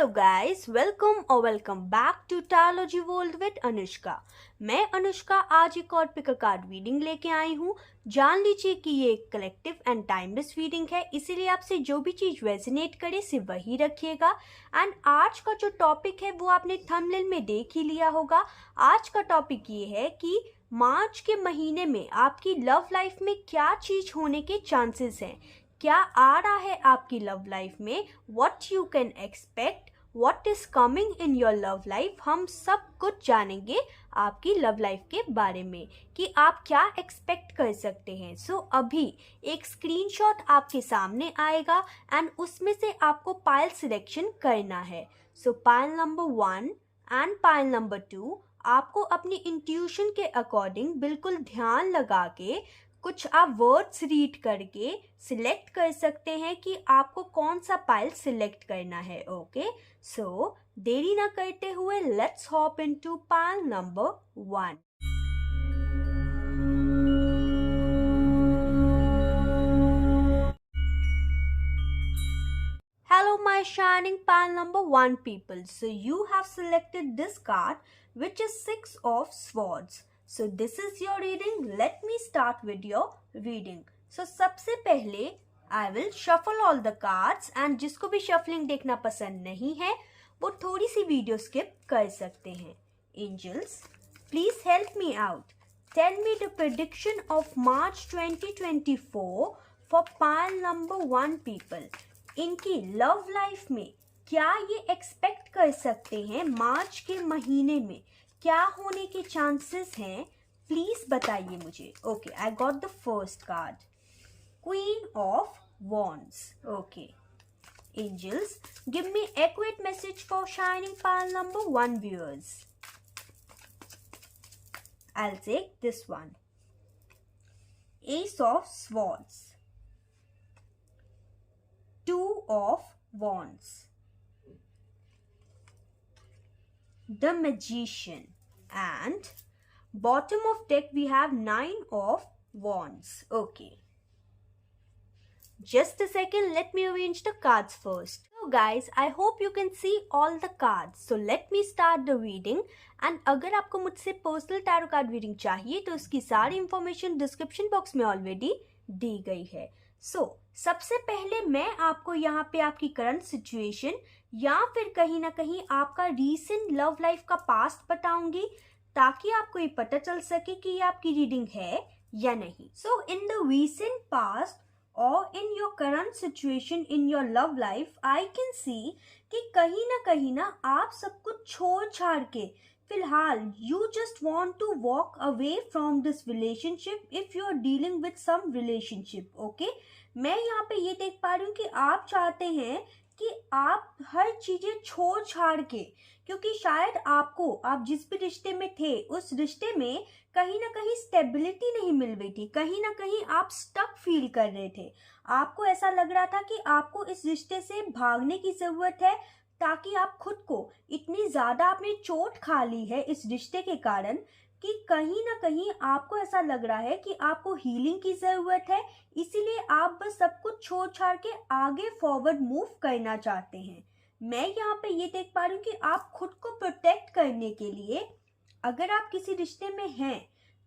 Hello guys, welcome back to टायोलॉजी world with Anushka. मैं अनुष्का आज एक और पिक अ कार्ड रीडिंग लेके आई हूँ। जान लीजिए कि ये एक कलेक्टिव एंड टाइमलेस रीडिंग है, इसीलिए आपसे जो भी चीज़ रेजोनेट करे सिर्फ वही रखिएगा। एंड आज का जो टॉपिक है वो आपने थंबनेल में देख ही लिया होगा। आज का टॉपिक ये है कि मार्च के महीने में आपकी लव लाइफ में क्या चीज़ होने के चांसेस हैं, क्या आ रहा है आपकी लव लाइफ में, what you can expect, what is coming in your love life. हम सब कुछ जानेंगे आपकी लव लाइफ के बारे में कि आप क्या एक्सपेक्ट कर सकते हैं। सो अभी एक स्क्रीनशॉट आपके सामने आएगा एंड उसमें से आपको पाइल सिलेक्शन करना है। सो pile number 1 and pile number 2 आपको अपनी इंट्यूशन के अकॉर्डिंग बिल्कुल ध्यान लगा के कुछ आप वर्ड्स रीड करके सिलेक्ट कर सकते हैं कि आपको कौन सा पाइल सिलेक्ट करना है। ओके, सो देरी ना करते हुए let's hop into pile number 1। Hello my shining pile number 1 people. So you have selected this card which is 6 of swords. So this is your reading. Let me start with your reading. So सबसे पहले I will shuffle all the cards and जिसको भी shuffling देखना पसंद नहीं है वो थोड़ी सी वीडियो स्किप कर सकते हैं। Angels, please help me out. Tell me the prediction of March 2024 for pile number 1 people. इनकी लव लाइफ में क्या ये एक्सपेक्ट कर सकते हैं, मार्च के महीने में क्या होने के चांसेस हैं, प्लीज बताइए मुझे। Okay, I got the first card, queen of wands. Okay, angels give me accurate message for shining pile number 1 viewers. I'll take this one, Ace of Swords, 2 of Wands, the Magician, and bottom of deck we have 9 of Wands. Okay, just a second, let me arrange the cards first. So guys, I hope you can see all the cards. So let me start the reading. And अगर आपको मुझसे personal tarot card reading चाहिए तो उसकी सारी information description box में already दी गई है। सबसे पहले मैं आपको यहाँ पे आपकी करंट सिचुएशन या फिर कहीं ना कहीं आपका रीसेंट लव लाइफ का पास्ट बताऊंगी ताकि आपको ये पता चल सके कि ये आपकी रीडिंग है या नहीं। सो इन द रीसेंट पास्ट और in your current situation in your love life I can सी कि कहीं ना आप सब कुछ छोड़ छाड़ के फिलहाल you just want to walk away from this relationship if you are dealing with some relationship. Okay, मैं यहाँ पे ये देख पा रही हूँ कि आप चाहते हैं कि आप हर चीजें छोड़ छाड़ के, क्योंकि शायद आपको आप जिस भी रिश्ते में थे उस रिश्ते में कहीं ना कहीं स्टेबिलिटी नहीं मिल रही थी, कहीं ना कहीं आप स्टक फील कर रहे थे। आपको ऐसा लग रहा था कि आपको इस रिश्ते से भागने की जरूरत है ताकि आप खुद को, इतनी ज्यादा आपने चोट खा ली है इस रिश्ते के कारण कि कहीं ना कहीं आपको ऐसा लग रहा है कि आपको हीलिंग की जरूरत है, इसीलिए आप बस सब कुछ छोड़ छाड़ के आगे फॉरवर्ड मूव करना चाहते हैं। मैं यहाँ पे ये देख पा रही हूँ कि आप खुद को प्रोटेक्ट करने के लिए अगर आप किसी रिश्ते में हैं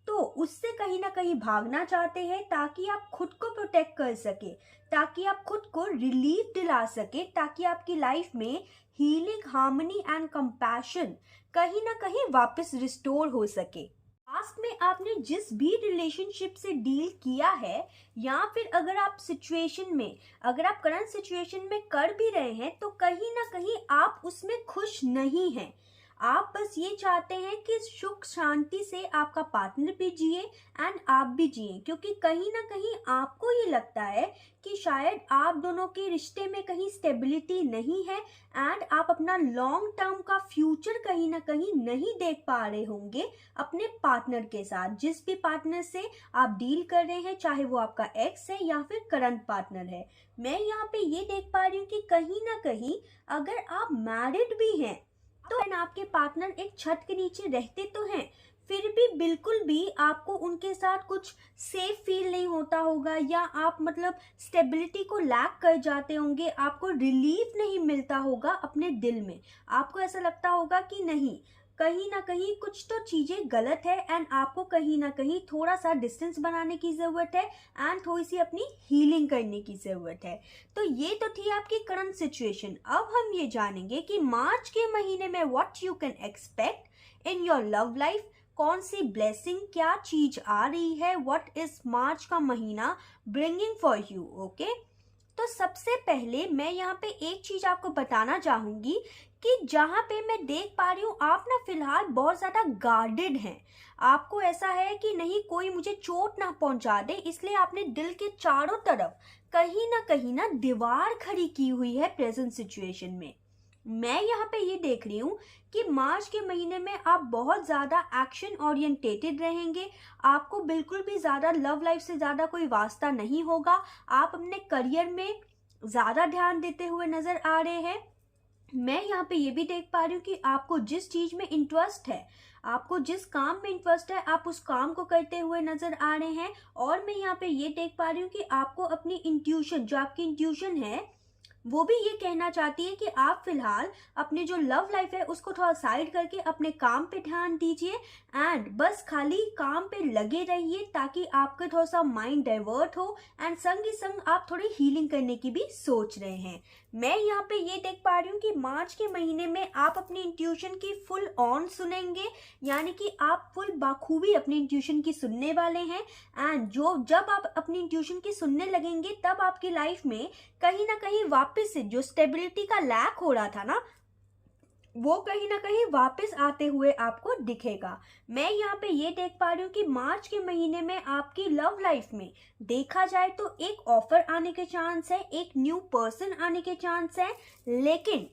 तो उससे कहीं ना कहीं भागना चाहते हैं ताकि आप खुद को प्रोटेक्ट कर सके, ताकि आप खुद को रिलीफ दिला सके, ताकि आपकी लाइफ में हीलिंग, हार्मनी एंड कंपैशन कहीं ना कहीं वापस रिस्टोर हो सके। पास्ट में आपने जिस भी रिलेशनशिप से डील किया है या फिर अगर आप सिचुएशन में, अगर आप करंट सिचुएशन में कर भी रहे हैं तो कहीं ना कहीं आप उसमें खुश नहीं हैं। आप बस ये चाहते हैं कि सुख शांति से आपका पार्टनर भी जिए एंड आप भी जिए, क्योंकि कहीं ना कहीं आपको ये लगता है कि शायद आप दोनों के रिश्ते में कहीं स्टेबिलिटी नहीं है एंड आप अपना लॉन्ग टर्म का फ्यूचर कहीं ना कहीं नहीं देख पा रहे होंगे अपने पार्टनर के साथ। जिस भी पार्टनर से आप डील कर रहे हैं, चाहे वो आपका एक्स है या फिर करंट पार्टनर है, मैं यहाँ पे ये देख पा रही हूँ कि कहीं ना कहीं अगर आप मैरिड भी हैं तो आपके पार्टनर एक छत के नीचे रहते तो हैं, फिर भी बिल्कुल भी आपको उनके साथ कुछ सेफ फील नहीं होता होगा, या आप मतलब स्टेबिलिटी को लैक कर जाते होंगे, आपको रिलीफ नहीं मिलता होगा अपने दिल में। आपको ऐसा लगता होगा कि नहीं, कहीं ना कहीं कुछ तो चीज़ें गलत है, एंड आपको कहीं ना कहीं थोड़ा सा डिस्टेंस बनाने की ज़रूरत है, एंड थोड़ी सी अपनी हीलिंग करने की ज़रूरत है। तो ये तो थी आपकी करंट सिचुएशन। अब हम ये जानेंगे कि मार्च के महीने में what you can expect in your love life. कौन सी ब्लेसिंग, क्या चीज आ रही है, व्हाट इज मार्च का महीना ब्रिंगिंग फॉर यू। ओके, तो सबसे पहले मैं यहाँ पे एक चीज आपको बताना चाहूंगी कि जहाँ पे मैं देख पा रही हूँ आप ना फिलहाल बहुत ज्यादा गार्डेड हैं। आपको ऐसा है कि नहीं, कोई मुझे चोट ना पहुंचा दे, इसलिए आपने दिल के चारों तरफ कहीं ना दीवार खड़ी की हुई है प्रेजेंट सिचुएशन में। मैं यहाँ पे ये देख रही हूँ कि मार्च के महीने में आप बहुत ज़्यादा एक्शन ओरिएंटेटेड रहेंगे। आपको बिल्कुल भी ज़्यादा लव लाइफ से ज़्यादा कोई वास्ता नहीं होगा। आप अपने करियर में ज़्यादा ध्यान देते हुए नज़र आ रहे हैं। मैं यहाँ पे ये भी देख पा रही हूँ कि आपको जिस चीज़ में इंटरेस्ट है, आपको जिस काम में इंटरेस्ट है, आप उस काम को करते हुए नजर आ रहे हैं। और मैं यहाँ पे ये देख पा रही हूँ कि आपको अपनी इंट्यूशन, जो आपकी इंट्यूशन है, वो भी ये कहना चाहती है कि आप फिलहाल अपनी जो लव लाइफ है उसको थोड़ा साइड करके अपने काम पे ध्यान दीजिए, एंड बस खाली काम पे लगे रहिए ताकि आपका थोड़ा सा माइंड डाइवर्ट हो, एंड संग ही संग आप थोड़ी हीलिंग करने की भी सोच रहे हैं। मैं यहाँ पे ये देख पा रही हूँ कि मार्च के महीने में आप अपनी इंट्यूशन की फुल ऑन सुनेंगे, यानी कि आप फुल बाखूबी अपनी इंट्यूशन की सुनने वाले हैं। एंड जब आप अपनी इंट्यूशन की सुनने लगेंगे तब आपकी लाइफ में कहीं ना कहीं वापस से जो स्टेबिलिटी का लैक हो रहा था ना, वो कहीं ना कहीं वापस आते हुए आपको दिखेगा। मैं यहाँ पे ये देख पा रही हूँ कि मार्च के महीने में आपकी लव लाइफ में देखा जाए तो एक ऑफर आने के चांस है, एक न्यू पर्सन आने के चांस है। लेकिन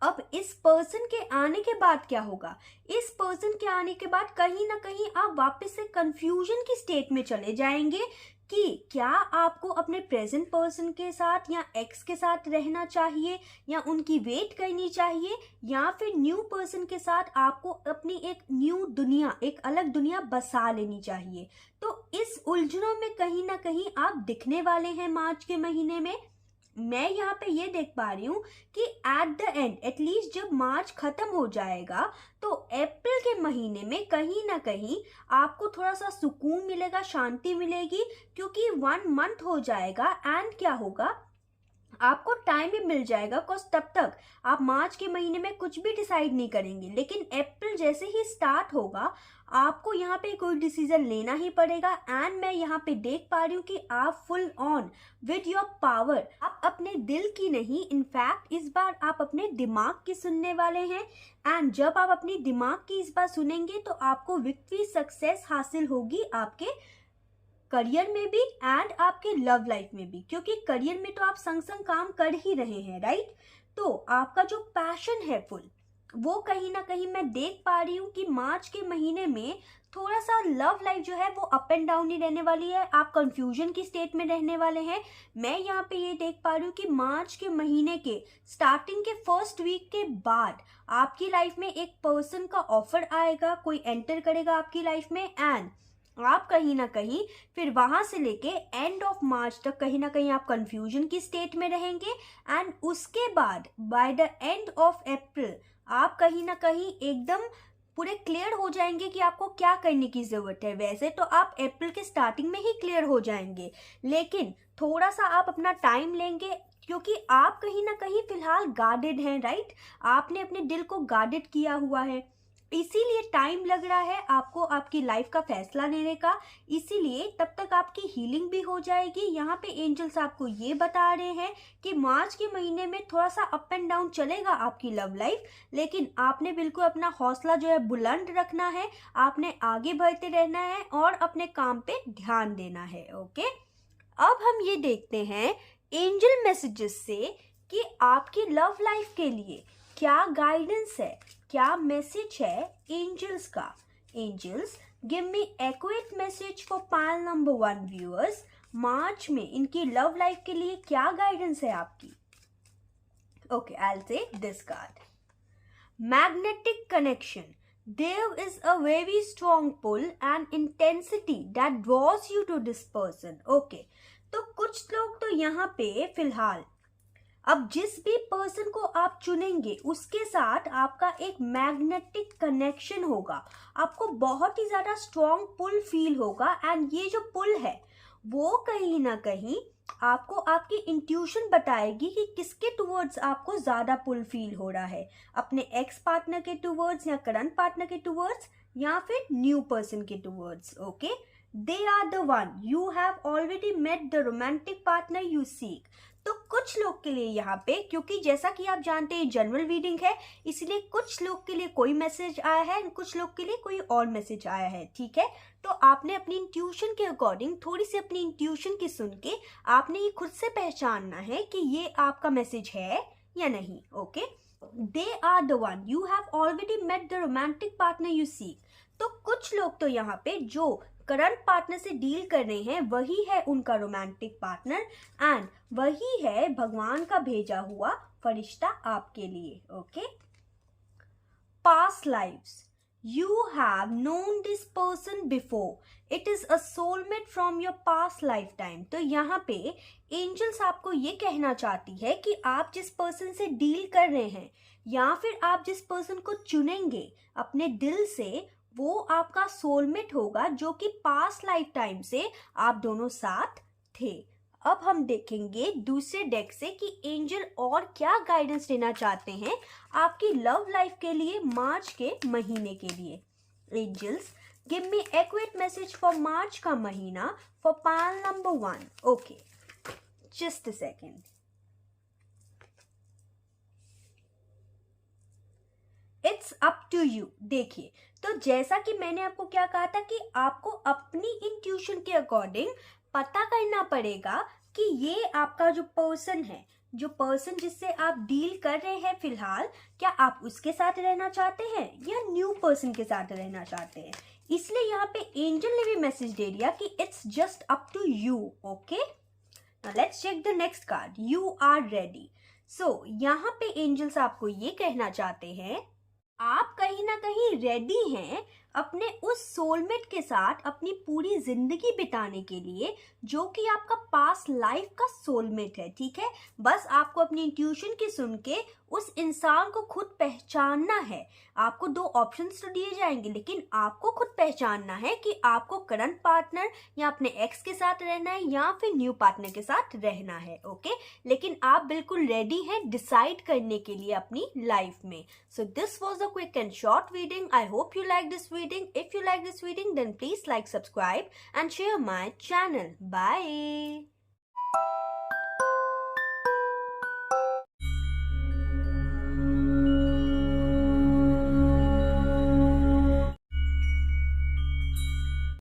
अब इस पर्सन के आने के बाद क्या होगा, इस पर्सन के आने के बाद कहीं ना कहीं आप वापस से कंफ्यूजन की स्टेट में चले जाएंगे कि क्या आपको अपने प्रेजेंट पर्सन के साथ या एक्स के साथ रहना चाहिए, या उनकी वेट करनी चाहिए, या फिर न्यू पर्सन के साथ आपको अपनी एक न्यू दुनिया, एक अलग दुनिया बसा लेनी चाहिए। तो इस उलझनों में कहीं ना कहीं आप दिखने वाले हैं मार्च के महीने में। मैं यहाँ पे ये देख पा रही हूँ कि एट द एंड, एटलीस्ट जब मार्च खत्म हो जाएगा तो अप्रैल के महीने में कहीं ना कहीं आपको थोड़ा सा सुकून मिलेगा, शांति मिलेगी, क्योंकि 1 मंथ हो जाएगा। एंड क्या होगा, आपको टाइम भी मिल जाएगा, बिकॉज तब तक आप मार्च के महीने में कुछ भी डिसाइड नहीं करेंगे। लेकिन अप्रैल जैसे ही स्टार्ट होगा आपको यहाँ पे कोई डिसीजन लेना ही पड़ेगा। एंड मैं यहाँ पे देख पा रही हूँ कि आप full on with your power, आप अपने दिल की नहीं, इनफैक्ट इस बार आप अपने दिमाग की सुनने वाले हैं। एंड जब आप अपनी दिमाग की इस बार सुनेंगे तो आपको विक्ट्री, सक्सेस हासिल होगी आपके करियर में भी एंड आपके लव लाइफ में भी, क्योंकि करियर में तो आप संग संग काम कर ही रहे हैं, राइट। तो आपका जो पैशन है फुल, वो कहीं ना कहीं मैं देख पा रही हूँ कि मार्च के महीने में थोड़ा सा लव लाइफ जो है वो अप एंड डाउन ही रहने वाली है, आप कंफ्यूजन की स्टेट में रहने वाले हैं। मैं यहाँ पे ये देख पा रही हूँ कि मार्च के महीने के स्टार्टिंग के फर्स्ट वीक के बाद आपकी लाइफ में एक पर्सन का ऑफर आएगा, कोई एंटर करेगा आपकी लाइफ में, एंड आप कहीं ना कहीं फिर वहां से लेके एंड ऑफ मार्च तक कहीं ना कहीं आप कंफ्यूजन की स्टेट में रहेंगे। एंड उसके बाद by the end of April आप कहीं ना कहीं एकदम पूरे क्लियर हो जाएंगे कि आपको क्या करने की जरूरत है। वैसे तो आप अप्रैल के स्टार्टिंग में ही क्लियर हो जाएंगे, लेकिन थोड़ा सा आप अपना टाइम लेंगे, क्योंकि आप कहीं ना कहीं फिलहाल गार्डेड हैं, राइट। आपने अपने दिल को गार्डेड किया हुआ है, इसीलिए टाइम लग रहा है आपको आपकी लाइफ का फैसला लेने का। इसीलिए तब तक आपकी हीलिंग भी हो जाएगी। यहाँ पे एंजल्स आपको ये बता रहे हैं कि मार्च के महीने में थोड़ा सा अप एंड डाउन चलेगा आपकी लव लाइफ, लेकिन आपने बिल्कुल अपना हौसला जो है बुलंद रखना है, आपने आगे बढ़ते रहना है और अपने काम पे ध्यान देना है। ओके, अब हम ये देखते हैं एंजल मैसेजेस से कि आपकी लव लाइफ के लिए क्या गाइडेंस है, क्या मैसेज है एंजल्स का। Angels give me accurate message for pile number 1 viewers. March में इनकी लव लाइफ के लिए क्या गाइडेंस है आपकी। Okay, I will say this card, magnetic connection, There is a very strong pull and intensity that draws you to this person. Okay, तो कुछ लोग तो यहाँ पे फिलहाल अब जिस भी पर्सन को आप चुनेंगे उसके साथ आपका एक मैग्नेटिक कनेक्शन होगा, आपको बहुत ही ज्यादा स्ट्रॉन्ग पुल फील होगा। एंड ये जो पुल है वो कहीं ना कहीं आपको आपकी इंट्यूशन बताएगी कि किसके टुवर्ड्स आपको ज्यादा पुल फील हो रहा है, अपने एक्स पार्टनर के टुवर्ड्स या करंट पार्टनर के टुवर्ड्स या फिर न्यू पर्सन के towards. Okay, they are the one you have already met the romantic partner you seek. तो कुछ लोग के लिए यहाँ पे, क्योंकि जैसा कि आप जानते हैं जनरल रीडिंग है, इसलिए कुछ लोग के लिए कोई मैसेज आया है, कुछ लोग के लिए कोई और मैसेज आया है। ठीक है, तो आपने अपनी इंट्यूशन के अकॉर्डिंग थोड़ी सी अपनी इंट्यूशन की सुन के आपने ये खुद से पहचानना है कि ये आपका मैसेज है या नहीं। Okay, they are the one you have already met the romantic partner you seek. तो कुछ लोग तो यहाँ पे जो करंट पार्टनर से डील कर रहे हैं वही है उनका रोमांटिक पार्टनर, एंड वही है भगवान का भेजा हुआ फरिश्ता आपके लिए। Okay, past lives, you have known this person before, it is a soulmate from your past lifetime। तो यहाँ पे एंजल्स आपको ये कहना चाहती है कि आप जिस पर्सन से डील कर रहे हैं या फिर आप जिस पर्सन को चुनेंगे अपने दिल से, वो आपका सोलमेट होगा जो कि पास्ट लाइफ टाइम से आप दोनों साथ थे। अब हम देखेंगे दूसरे डेक से कि एंजल और क्या गाइडेंस देना चाहते हैं आपकी लव लाइफ के लिए मार्च के महीने के लिए। Angels, give me accurate message for March का महीना for pile number 1। Okay, just a second. It's up to you. देखिए, तो जैसा कि मैंने आपको क्या कहा था कि आपको अपनी इंट्यूशन के अकॉर्डिंग पता करना पड़ेगा कि ये आपका जो पर्सन है, जो पर्सन जिससे आप डील कर रहे हैं फिलहाल, क्या आप उसके साथ रहना चाहते हैं या न्यू पर्सन के साथ रहना चाहते हैं। इसलिए यहाँ पे एंजल ने भी मैसेज दे दिया कि it's just up to you. Okay, now let's check the next card, you are ready. So यहाँ पे एंजल्स आपको ये कहना चाहते हैं आप कहीं ना कहीं रेडी हैं अपने उस सोलमेट के साथ अपनी पूरी जिंदगी बिताने के लिए, जो कि आपका पास्ट लाइफ का सोलमेट है। ठीक है, बस आपको अपनी इंट्यूशन की सुन के उस इंसान को खुद पहचानना है। आपको 2 ऑप्शंस तो दिए जाएंगे, लेकिन आपको खुद पहचानना है कि आपको करंट पार्टनर या अपने एक्स के साथ रहना है या फिर न्यू पार्टनर के साथ रहना है। ओके, लेकिन आप बिल्कुल रेडी हैं डिसाइड करने के लिए अपनी लाइफ में। So this was a quick and short reading. I hope you like this reading. If you like this reading, then please like, subscribe and share my channel. Bye.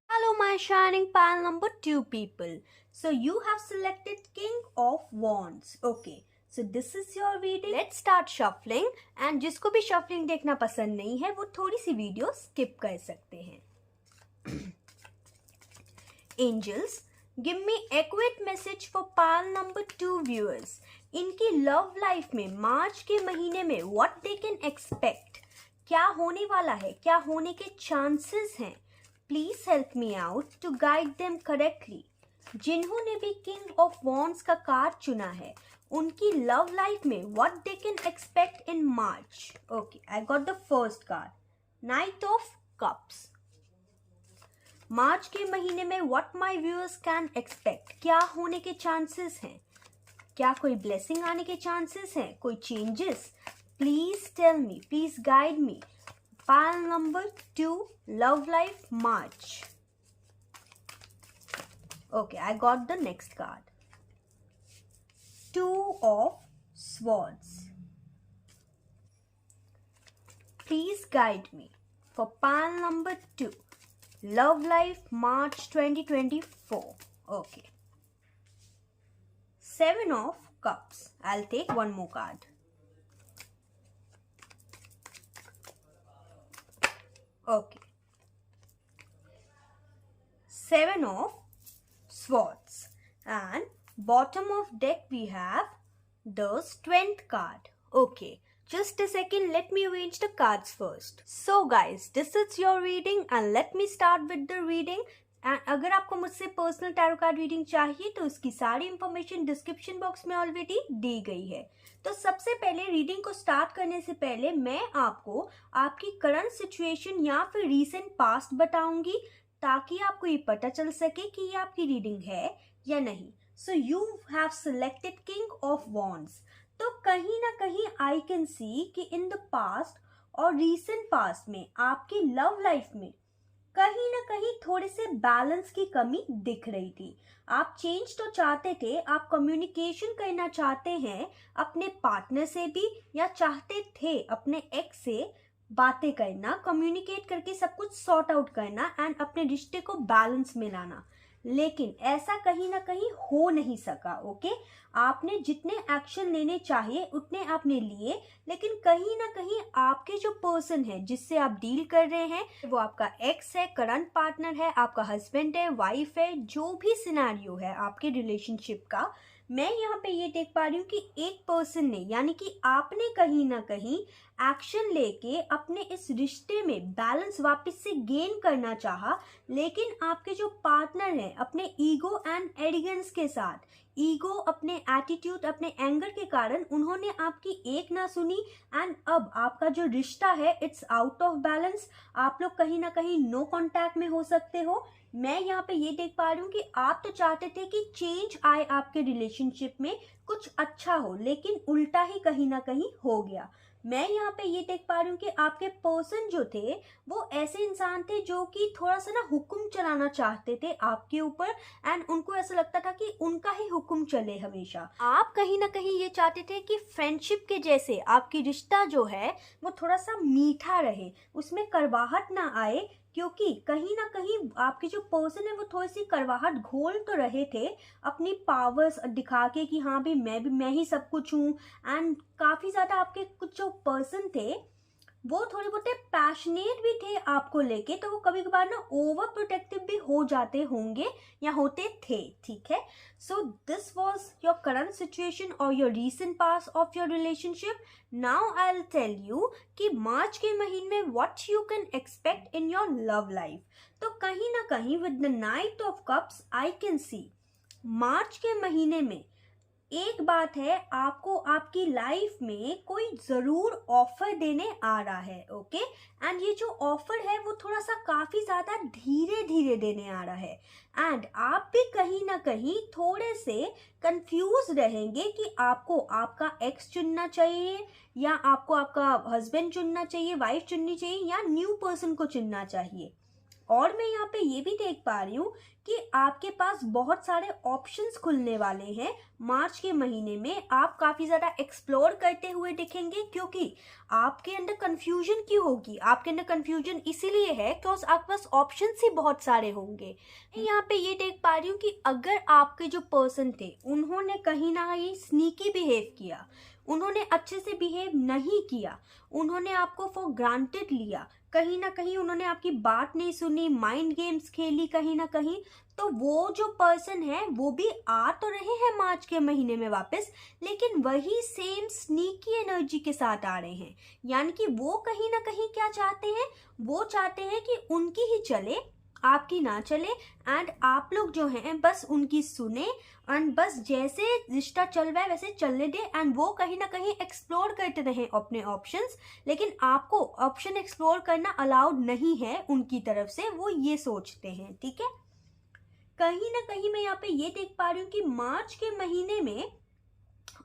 Hello my shining pile number 2 people. So you have selected King of Wands. Okay. So this is your reading. Let's start shuffling. And जिसको भी shuffling देखना पसंद नहीं है वो थोड़ी सी video skip कर सकते हैं। Angels, give me accurate message for pile number 2 viewers. इनकी लव लाइफ में मार्च के महीने में what they can expect, क्या होने वाला है, क्या होने के चांसेस हैं। Please help me out to guide them correctly. जिन्होंने भी किंग ऑफ वॉन्ड्स का कार्ड चुना है उनकी लव लाइफ में what they can expect in March. Okay, I got the first card, Knight of Cups. मार्च के महीने में what my viewers can expect, क्या होने के चांसेस हैं, क्या कोई ब्लेसिंग आने के चांसेस हैं, कोई changes. Please tell me, please guide me. Pile number 2, love life March. Okay, I got the next card, 2 of Swords. Please guide me for pile number 2, love life March 2024. Okay, 7 of Cups. I'll take one more card. Okay, 7 of Swords, and bottom of deck we have the Strength card. Okay, Just a second, let me arrange the cards first. So guys, this is your reading and let me start with the reading. And अगर आपको मुझसे personal tarot card reading चाहिए तो उसकी सारी information description box में already दी गई है। तो सबसे पहले रीडिंग को स्टार्ट करने से पहले मैं आपको आपकी करंट सिचुएशन या फिर रीसेंट पास्ट बताऊंगी ताकि आपको ये पता चल सके कि ये आपकी रीडिंग है या नहीं। So you have selected king of wands. तो कहीं ना कहीं आई कैन सी कि इन द पास्ट और रीसेंट पास्ट में आपकी लव लाइफ में कहीं ना कहीं थोड़े से बैलेंस की कमी दिख रही थी। आप चेंज तो चाहते थे, आप कम्युनिकेशन करना चाहते हैं अपने पार्टनर से भी या चाहते थे अपने एक्स से बातें करना, कम्युनिकेट करके सब कुछ सॉर्ट आउट करना एंड अपने रिश्ते को बैलेंस में लाना, लेकिन ऐसा कहीं ना कहीं हो नहीं सका। ओके, आपने जितने एक्शन लेने चाहिए उतने आपने लिए, लेकिन कहीं ना कहीं आपके जो पर्सन है जिससे आप डील कर रहे हैं वो आपका एक्स है, करंट पार्टनर है, आपका हस्बैंड है, वाइफ है, जो भी सिनेरियो है आपके रिलेशनशिप का, मैं यहाँ पे ये देख पा रही हूँ कि एक पर्सन ने यानी कि आपने कहीं ना कहीं एक्शन लेके अपने इस रिश्ते में बैलेंस वापस से गेन करना चाहा, लेकिन आपके जो पार्टनर हैं अपने ईगो एंड एरिगेंस के साथ, ईगो, अपने एटीट्यूड, अपने एंगर के कारण उन्होंने आपकी एक ना सुनी एंड अब आपका जो रिश्ता है इट्स आउट ऑफ बैलेंस। आप लोग कहीं ना कहीं नो कांटेक्ट में हो सकते हो। मैं यहाँ पे ये देख पा रही हूँ कि आप तो चाहते थे कि चेंज आए आपके रिलेशनशिप में, कुछ अच्छा हो, लेकिन उल्टा ही कहीं ना कहीं हो गया। मैं यहाँ पे ये देख पा रही हूँ कि आपके पर्सन जो थे वो ऐसे इंसान थे जो कि थोड़ा सा ना हुक्म चलाना चाहते थे आपके ऊपर एंड उनको ऐसा लगता था कि उनका ही हुक्म चले हमेशा। आप कहीं ना कहीं ये चाहते थे कि फ्रेंडशिप के जैसे आपकी रिश्ता जो है वो थोड़ा सा मीठा रहे, उसमें कड़वाहट ना आए, क्योंकि कहीं ना कहीं आपके जो पर्सन है वो थोड़ी सी कड़वाहट घोल तो रहे थे अपनी पावर्स दिखा के कि हाँ भी मैं ही सब कुछ हूँ। एंड काफ़ी ज़्यादा आपके कुछ जो पर्सन थे वो थोड़े बहुत पैशनेट भी थे आपको लेके, तो वो कभी कभार ना ओवर प्रोटेक्टिव भी हो जाते होंगे या होते थे। ठीक है, so this was your current situation और your recent past of your relationship. Now I will tell you कि मार्च के महीने में what you can expect in your love life. तो कहीं ना कहीं with the knight of cups I can see March के महीने में एक बात है, आपको आपकी लाइफ में कोई ज़रूर ऑफर देने आ रहा है। ओके, एंड ये जो ऑफर है वो थोड़ा सा काफ़ी ज़्यादा धीरे धीरे देने आ रहा है एंड आप भी कहीं ना कहीं थोड़े से कंफ्यूज रहेंगे कि आपको आपका एक्स चुनना चाहिए या आपको आपका हस्बैंड चुनना चाहिए, वाइफ चुननी चाहिए या न्यू पर्सन को चुनना चाहिए। और मैं यहाँ पे ये भी देख पा रही हूँ कि आपके पास बहुत सारे ऑप्शंस खुलने वाले हैं मार्च के महीने में। आप काफ़ी ज़्यादा एक्सप्लोर करते हुए दिखेंगे, क्योंकि आपके अंदर कंफ्यूजन क्यों होगी? आपके अंदर कंफ्यूजन इसीलिए है बिकॉज आपके पास ऑप्शंस ही बहुत सारे होंगे। मैं यहाँ पे ये देख पा रही हूँ कि अगर आपके जो पर्सन थे उन्होंने कहीं ना कहीं स्नीकी बिहेव किया, उन्होंने अच्छे से बिहेव नहीं किया, उन्होंने आपको फॉर ग्रांटेड लिया, कहीं ना कहीं उन्होंने आपकी बात नहीं सुनी, माइंड गेम्स खेली कहीं ना कहीं, तो वो जो पर्सन है वो भी आ तो रहे हैं मार्च के महीने में वापस, लेकिन वही सेम स्नीकी एनर्जी के साथ आ रहे हैं। यानी कि वो कहीं ना कहीं क्या चाहते हैं, वो चाहते हैं कि उनकी ही चले, आपकी ना चले एंड आप लोग जो हैं बस उनकी सुने एंड बस जैसे रिश्ता चल रहा है वैसे चलने दे एंड वो कहीं ना कहीं एक्सप्लोर करते रहे अपने ऑप्शंस, लेकिन आपको ऑप्शन एक्सप्लोर करना अलाउड नहीं है उनकी तरफ से, वो ये सोचते हैं। ठीक है, कहीं ना कहीं मैं यहाँ पे ये देख पा रही हूँ कि मार्च के महीने में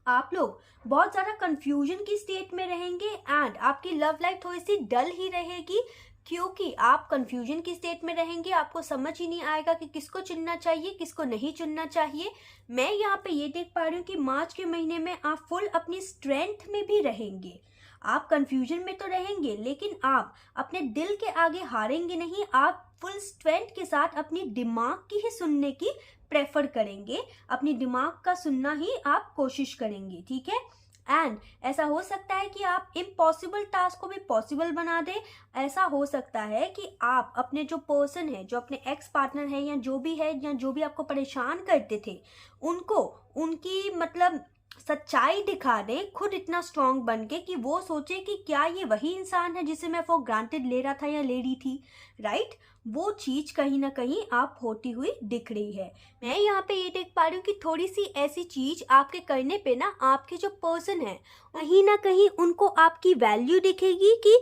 आप लोग बहुत ज़्यादा कंफ्यूजन की स्टेट में रहेंगे एंड आपकी लव लाइफ थोड़ी सी डल ही रहेगी, क्योंकि आप कंफ्यूजन की स्टेट में रहेंगे, आपको समझ ही नहीं आएगा कि किसको चुनना चाहिए किसको नहीं चुनना चाहिए। मैं यहाँ पे ये देख पा रही हूँ कि मार्च के महीने में आप फुल अपनी स्ट्रेंथ में भी रहेंगे। आप कंफ्यूजन में तो रहेंगे लेकिन आप अपने दिल के आगे हारेंगे नहीं, आप फुल स्ट्रेंथ के साथ अपनी दिमाग की ही सुनने की प्रेफर करेंगे, अपनी दिमाग का सुनना ही आप कोशिश करेंगे। ठीक है, एंड ऐसा हो सकता है कि आप इम्पॉसिबल टास्क को भी पॉसिबल बना दें। ऐसा हो सकता है कि आप अपने जो पर्सन है, जो अपने एक्स पार्टनर है या जो भी है या जो भी आपको परेशान करते थे, उनको उनकी मतलब सच्चाई दिखा दें खुद इतना स्ट्रांग बन के कि वो सोचे कि क्या ये वही इंसान है जिसे मैं फॉर ग्रांटेड ले रहा था या ले रही थी, राइट? वो चीज कहीं ना कहीं आप होती हुई दिख रही है। मैं यहाँ पे ये देख पा रही हूँ कि थोड़ी सी ऐसी चीज आपके करने पे ना आपके जो पर्सन है कहीं ना कहीं उनको आपकी वैल्यू दिखेगी कि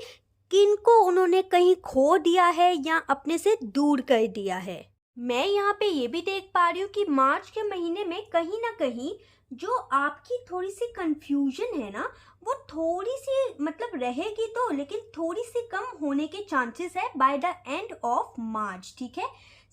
किनको उन्होंने कहीं खो दिया है या अपने से दूर कर दिया है। मैं यहाँ पे ये भी देख पा रही हूँ कि मार्च के महीने में कहीं ना कहीं जो आपकी थोड़ी सी कंफ्यूजन है ना वो थोड़ी सी मतलब रहेगी तो, लेकिन थोड़ी सी कम होने के चांसेस है by the end of March, ठीक है?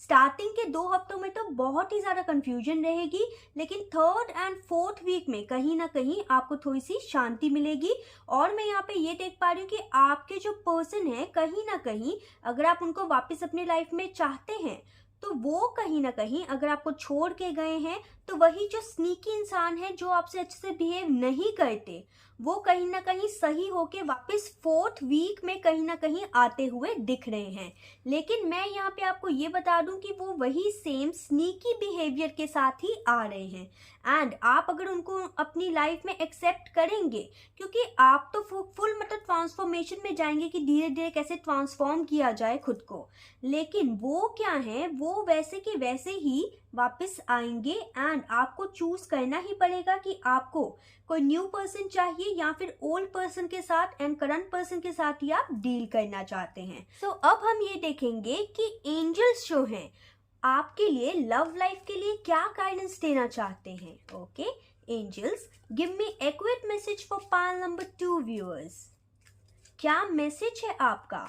स्टार्टिंग के 2 हफ्तों में तो बहुत ही ज़्यादा कंफ्यूजन रहेगी, लेकिन 3rd एंड 4th वीक में कहीं ना कहीं आपको थोड़ी सी शांति मिलेगी। और मैं यहाँ पे ये देख पा रही हूँ कि आपके जो पर्सन है कहीं ना कहीं अगर आप उनको वापस अपनी लाइफ में चाहते हैं तो वो कहीं ना कहीं अगर आपको छोड़ के गए हैं तो वही जो स्नीकी इंसान है जो आपसे अच्छे से बिहेव नहीं करते वो कहीं ना कहीं सही होके वापस 4th वीक में कहीं ना कहीं आते हुए दिख रहे हैं। लेकिन मैं यहाँ पे आपको ये बता दूं कि वो वही सेम स्नीकी बिहेवियर के साथ ही आ रहे हैं। एंड आप अगर उनको अपनी लाइफ में एक्सेप्ट करेंगे, क्योंकि आप तो फुल मतलब ट्रांसफॉर्मेशन में जाएंगे कि धीरे धीरे कैसे ट्रांसफॉर्म किया जाए खुद को, लेकिन वो क्या है वो वैसे के वैसे ही वापस आएंगे। एंड आपको चूज करना ही पड़ेगा कि आपको कोई न्यू पर्सन चाहिए या फिर ओल्ड पर्सन के साथ एंड करंट पर्सन के साथ ही आप डील करना चाहते हैं। सो अब हम ये देखेंगे कि एंजल्स जो हैं आपके लिए लव लाइफ के लिए क्या गाइडेंस देना चाहते हैं। Okay angels, give me accurate message for pile number 2 viewers. क्या मैसेज है आपका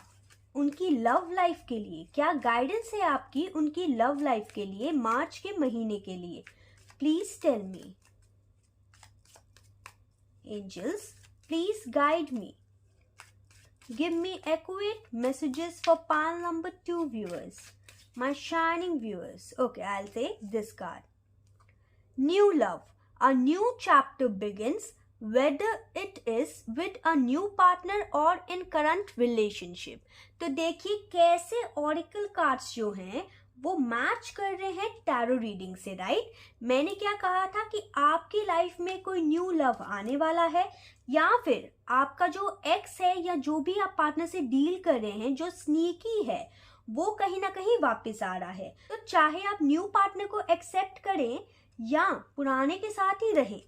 उनकी लव लाइफ के लिए, क्या गाइडेंस है आपकी उनकी लव लाइफ के लिए मार्च के महीने के लिए? Please tell me angels, please guide me, give me accurate messages for pile number 2 viewers, my shining viewers. Okay, I'll take this card. New love, a new chapter begins, whether it is with a new partner or in current relationship. तो देखिए कैसे auricle cards जो हैं वो match कर रहे हैं tarot reading से, राइट? मैंने क्या कहा था कि आपकी लाइफ में कोई न्यू लव आने वाला है या फिर आपका जो एक्स है या जो भी आप पार्टनर से डील कर रहे हैं जो स्नीकी है वो कहीं ना कहीं वापस आ रहा है। तो चाहे आप न्यू पार्टनर को एक्सेप्ट करें या पुराने के साथ ही रहे,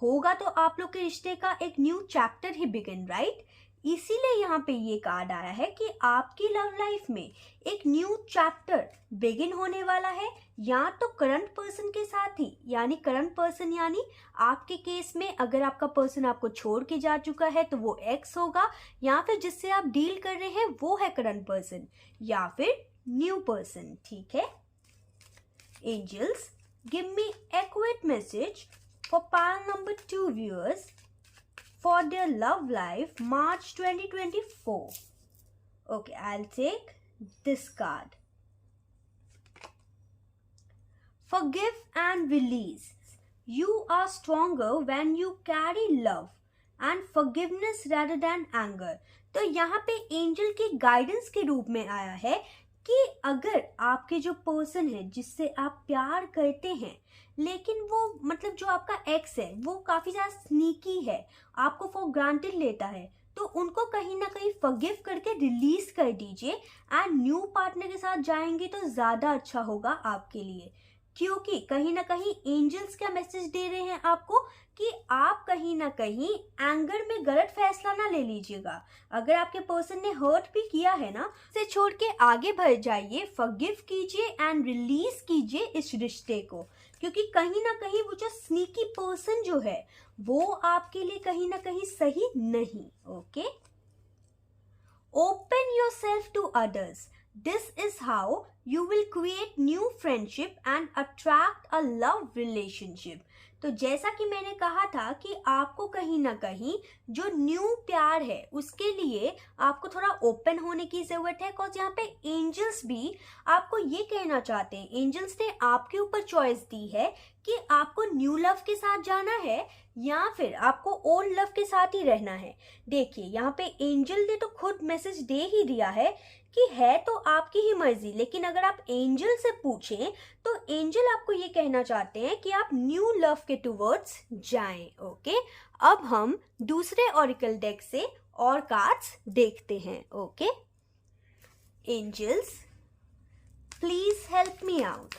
होगा तो आप लोग के रिश्ते का एक न्यू चैप्टर ही बिगिन, राइट? इसीलिए यहाँ पे ये कार्ड आया है कि आपकी लव लाइफ में एक न्यू चैप्टर बिगिन होने वाला है, या तो करंट पर्सन के साथ ही, यानी करंट पर्सन यानी आपके केस में अगर आपका पर्सन आपको छोड़ के जा चुका है तो वो एक्स होगा, या फिर जिससे आप डील कर रहे हैं वो है करंट पर्सन या फिर न्यू पर्सन, ठीक है? Angels, give me accurate message for pile number 2 viewers for their love life March 2024. Okay, I'll take this card. Forgive and release. You are stronger when you carry love and forgiveness rather than anger. तो यहाँ पे angel की guidance के रूप में आया है कि अगर आपके जो पर्सन है जिससे आप प्यार करते हैं लेकिन वो मतलब जो आपका एक्स है वो काफी ज्यादा स्नीकी है, आपको फॉर ग्रांटेड लेता है, तो उनको कहीं ना कहीं फॉरगिव करके रिलीज कर दीजिए एंड न्यू पार्टनर के साथ जाएंगे तो ज्यादा अच्छा होगा आपके लिए। क्योंकि कहीं ना कहीं एंजल्स क्या मैसेज दे रहे हैं आपको कि आप कहीं ना कहीं एंगर में गलत फैसला ना ले लीजिएगा। अगर आपके पर्सन ने हर्ट भी किया है ना, उसे छोड़ के आगे बढ़ जाइए, फॉरगिव कीजिए एंड रिलीज कीजिए इस रिश्ते को, क्योंकि कहीं ना कहीं वो जो स्नीकी पर्सन जो है वो आपके लिए कहीं ना कहीं सही नहीं। Okay, open yourself to others. This is how you will create new friendship and attract a love relationship. तो जैसा कि मैंने कहा था कि आपको कहीं ना कहीं जो न्यू प्यार है उसके लिए आपको थोड़ा ओपन होने की जरूरत है, बिकॉज यहाँ पे एंजल्स भी आपको ये कहना चाहते हैं, एंजल्स ने आपके ऊपर चॉइस दी है कि आपको न्यू लव के साथ जाना है या फिर आपको ओल्ड लव के साथ ही रहना है। देखिए यहाँ पे एंजल ने तो खुद मैसेज दे ही दिया है कि है तो आपकी ही मर्जी, लेकिन अगर आप एंजल से पूछें तो एंजल आपको ये कहना चाहते हैं कि आप न्यू लव के टूवर्ड्स जाएं। ओके, अब हम दूसरे ऑरिकल डेक से और कार्ड्स देखते हैं। Okay, angels please help me out,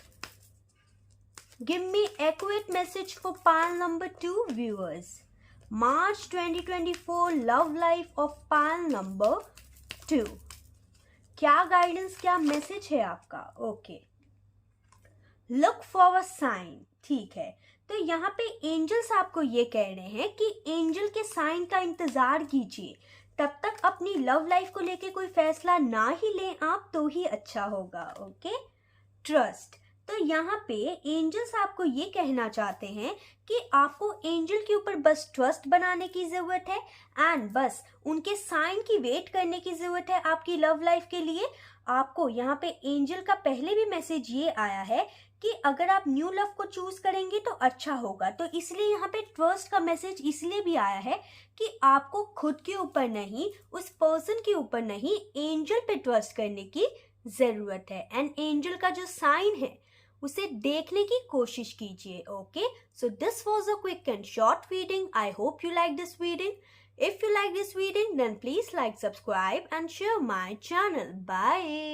give me accurate message for pile number 2 viewers, March 2024 love life of pile number 2। क्या गाइडेंस, क्या मैसेज है आपका? Okay, look for a sign. ठीक है, तो यहाँ पे एंजल्स आपको ये कह रहे हैं कि एंजल के साइन का इंतजार कीजिए, तब तक अपनी लव लाइफ को लेके कोई फैसला ना ही लें आप तो ही अच्छा होगा। Okay, trust. तो यहाँ पे एंजल्स आपको ये कहना चाहते हैं कि आपको एंजल के ऊपर बस ट्रस्ट बनाने की जरूरत है एंड बस उनके साइन की वेट करने की जरूरत है आपकी लव लाइफ के लिए। आपको यहाँ पे एंजल का पहले भी मैसेज ये आया है कि अगर आप न्यू लव को चूज करेंगे तो अच्छा होगा, तो इसलिए यहाँ पे ट्रस्ट का मैसेज इसलिए भी आया है कि आपको खुद के ऊपर नहीं, उस पर्सन के ऊपर नहीं, एंजल पे ट्रस्ट करने की जरूरत है एंड एंजल का जो साइन है उसे देखने की कोशिश कीजिए। Okay, so this was a quick and short reading. I hope you like this reading. If you like this reading, then please like, subscribe and share my channel. Bye.